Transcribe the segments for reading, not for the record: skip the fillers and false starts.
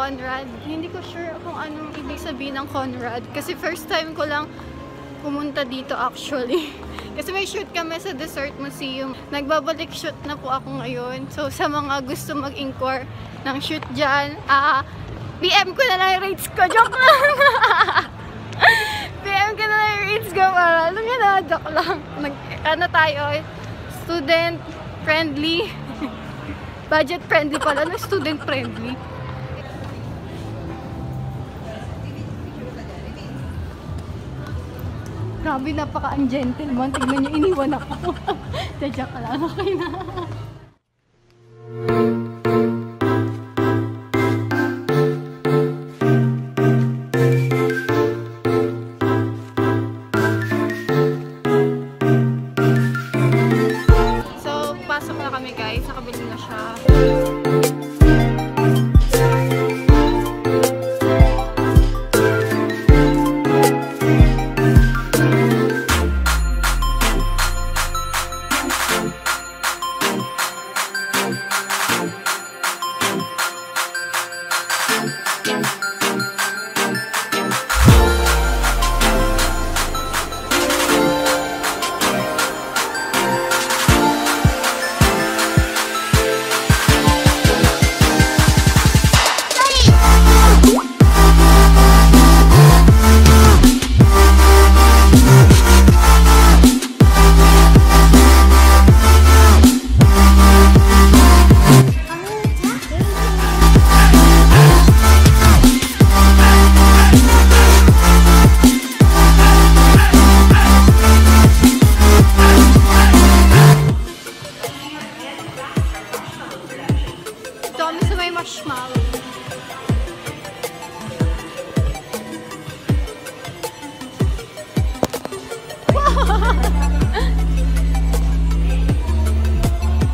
Conrad. Hindi ko sure kung anong ibig sabihin ng Conrad. Kasi first time ko lang pumunta dito actually. Kasi may shoot kami sa Desert Museum. Nagbabalik shoot na po ako ngayon. So sa mga gusto mag-inquire ng shoot dyan, PM ko na lang yung rates ko. Joke lang! PM ko na lang yung rates ko para alam niya na, joke lang. Ano tayo? Student friendly. Budget friendly pala. Ano student friendly? Grabe, napaka-ungentleman. Tignan niyo, iniwan ako. Tadya ka lang. Okay na. So, pasok na kami guys. Nakabili na siya.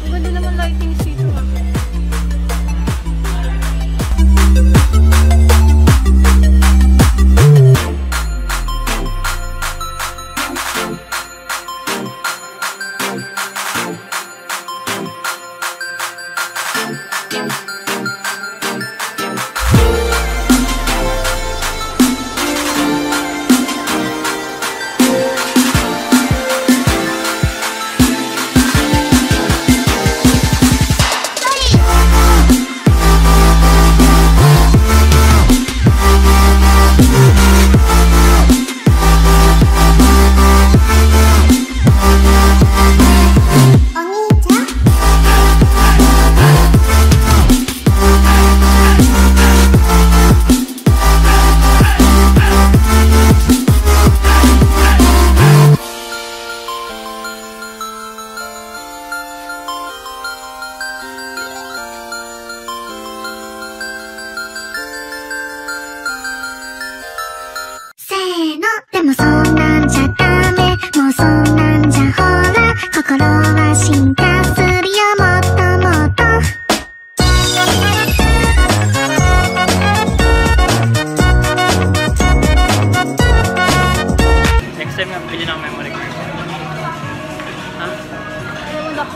Maganda naman lighting dito ah.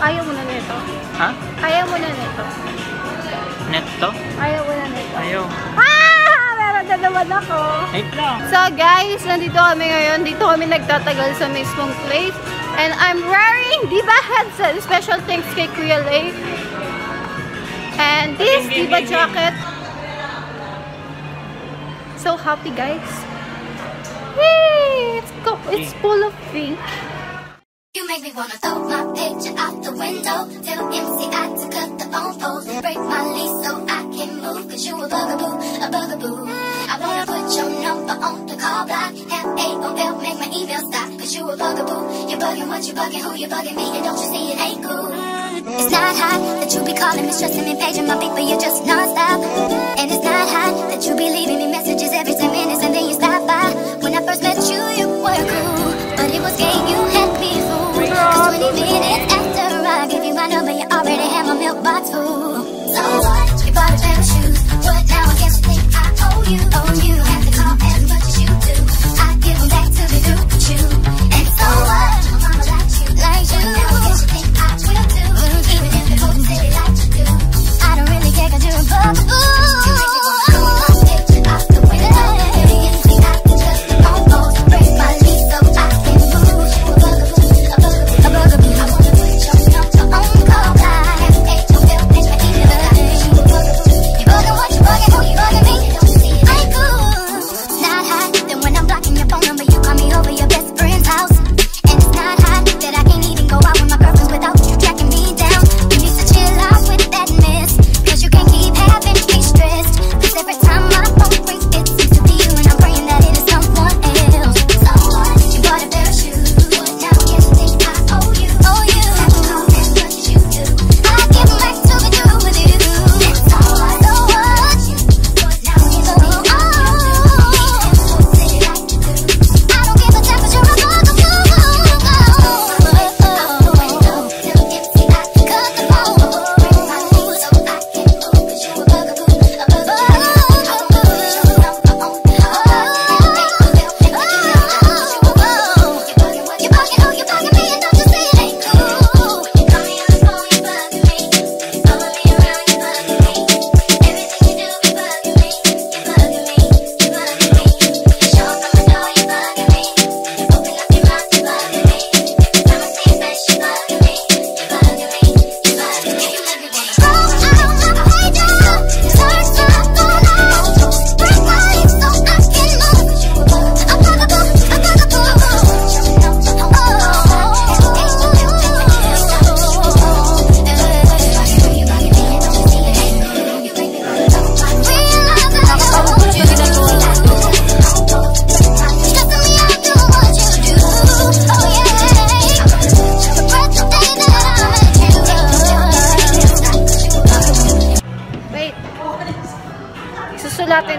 Ayaw mo na nito? Ha? Ayaw mo na nito? Neto? Ayaw mo na nito? Ayaw. Meron na naman ako. Wait lang. So guys, nandito kami ngayon. Dito kami nagtatagal sa mismong place. And I'm wearing Diva headset. Special thanks kay Kuya Lay. And this Diva jacket. So happy guys. Yay! It's full of pink. You make me wanna throw my picture out the window. Tell MCI to cut the phone pole. Break my lease so I can move. Cause you a bugaboo, a bugaboo. I wanna put your number on the call block. Have AOL, make my email stop. Cause you a bugaboo. You're bugging what you bugging, who you bugging me. And don't you see it ain't cool. It's not hot that you be calling me, stressing me, paging my beat, but you just non-stop. And it's not hot that you be leaving me messages every 10 minutes and then you stop by. When I first met you, you were cool. But it was game, you had me fooled. Cause 20 minutes after I gave you my number, you already had my milk box full. So what? You bought a pair of shoes. What now? I guess you think I owe you. Oh, you have to call as much as you do. I give them back to be through with you. And so what? My mama likes you. Like you. Now I guess you think I will too. Even if the folks say they like you do. I don't really care cause you're a bugaboo. You make me wanna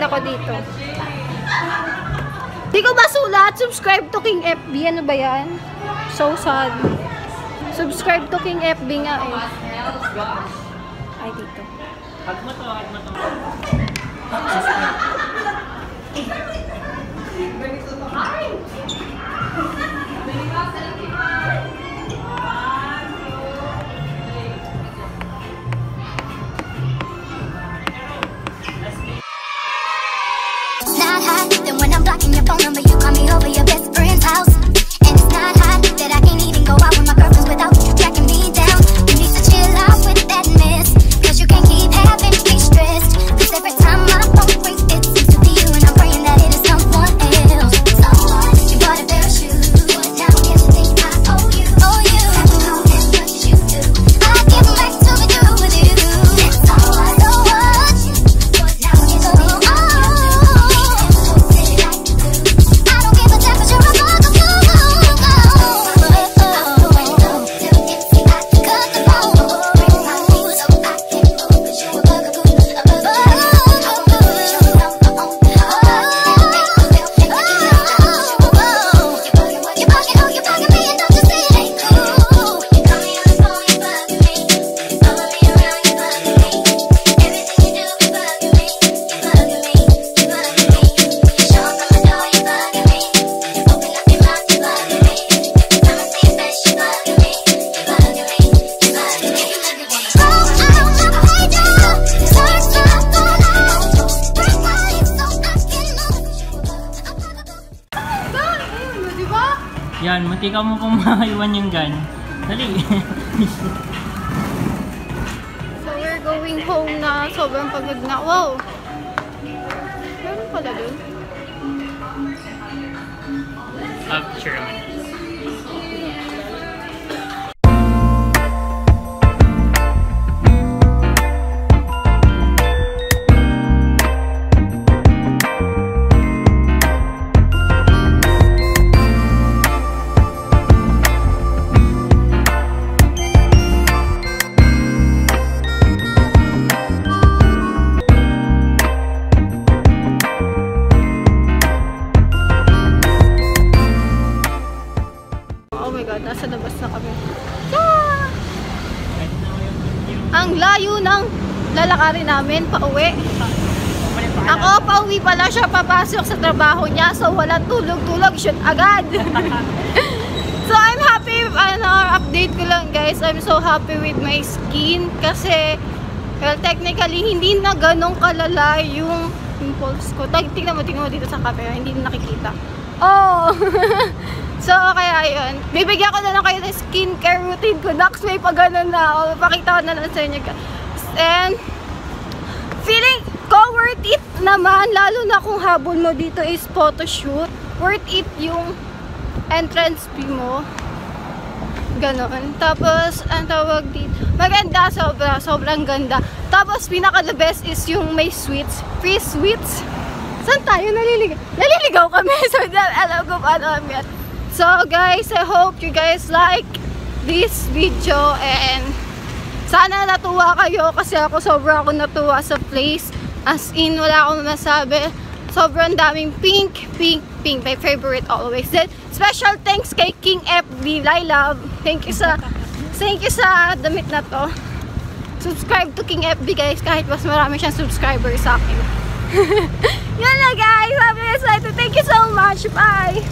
excited ako dito. Di ko masulat, subscribe to King FB. Ano ba yan? So sad. Subscribe to King FB nga eh. Ay, dito. Hag mo to. It's not hot, then when I'm blocking your phone number, you call me over your best friend's house. And it's not hot that I can't even go out with my girlfriends without you tracking me down. You need to chill out with that mess, cause you can't keep having me stressed. Cause every time my phone rings, it seems to be you, and I'm praying that it is someone else. Someone, you bought a pair of shoes, now everything I owe you. I don't know as much as you do. I'll get back to be through with you. That's all I know. But now it's so I don't give a damn 'cause you're a bugaboo. Yan, munti ka mo pong makaiwan yung gun. Dali. So, we're going home na. Sobrang pagod na. Wow! Meron pala dun. Sure naman. Nasa labas na kami. Ah! Ang layo ng lalakarin namin pauwi. Ako, pauwi pala siya, papasok sa trabaho niya. So, walang tulog-tulog, shoot agad. So, I'm happy. Update ko lang guys. I'm so happy with my skin. Kasi, well, technically, hindi na ganong kalala yung pimples ko. Tingnan mo dito sa camera. Hindi na nakikita. Oh! So, kaya yun. Bibigyan ko na lang kayo ng skincare routine ko. Next may pag ganun na. Pakita ko na lang sa inyo. And, feeling ko worth it naman. Lalo na kung habol mo dito is photoshoot. Worth it yung entrance fee mo. Ganon. Tapos, ang tawag dito. Maganda, sobrang ganda. Tapos, pinaka-the best is yung may sweets. Free sweets. Saan tayo naliligaw? Naliligaw kami. So, alam ko paano kami. So guys, I hope you guys like this video and sana natuwa kayo kasi sobrang ako natuwa sa place. As in, wala akong masabi. Sobrang daming pink. My favorite always. Then, special thanks kay King FB, Laila. Thank you sa damit na to. Subscribe to King FB guys kahit mas marami siyang subscribers sa akin. Yun na guys. Thank you so much. Bye!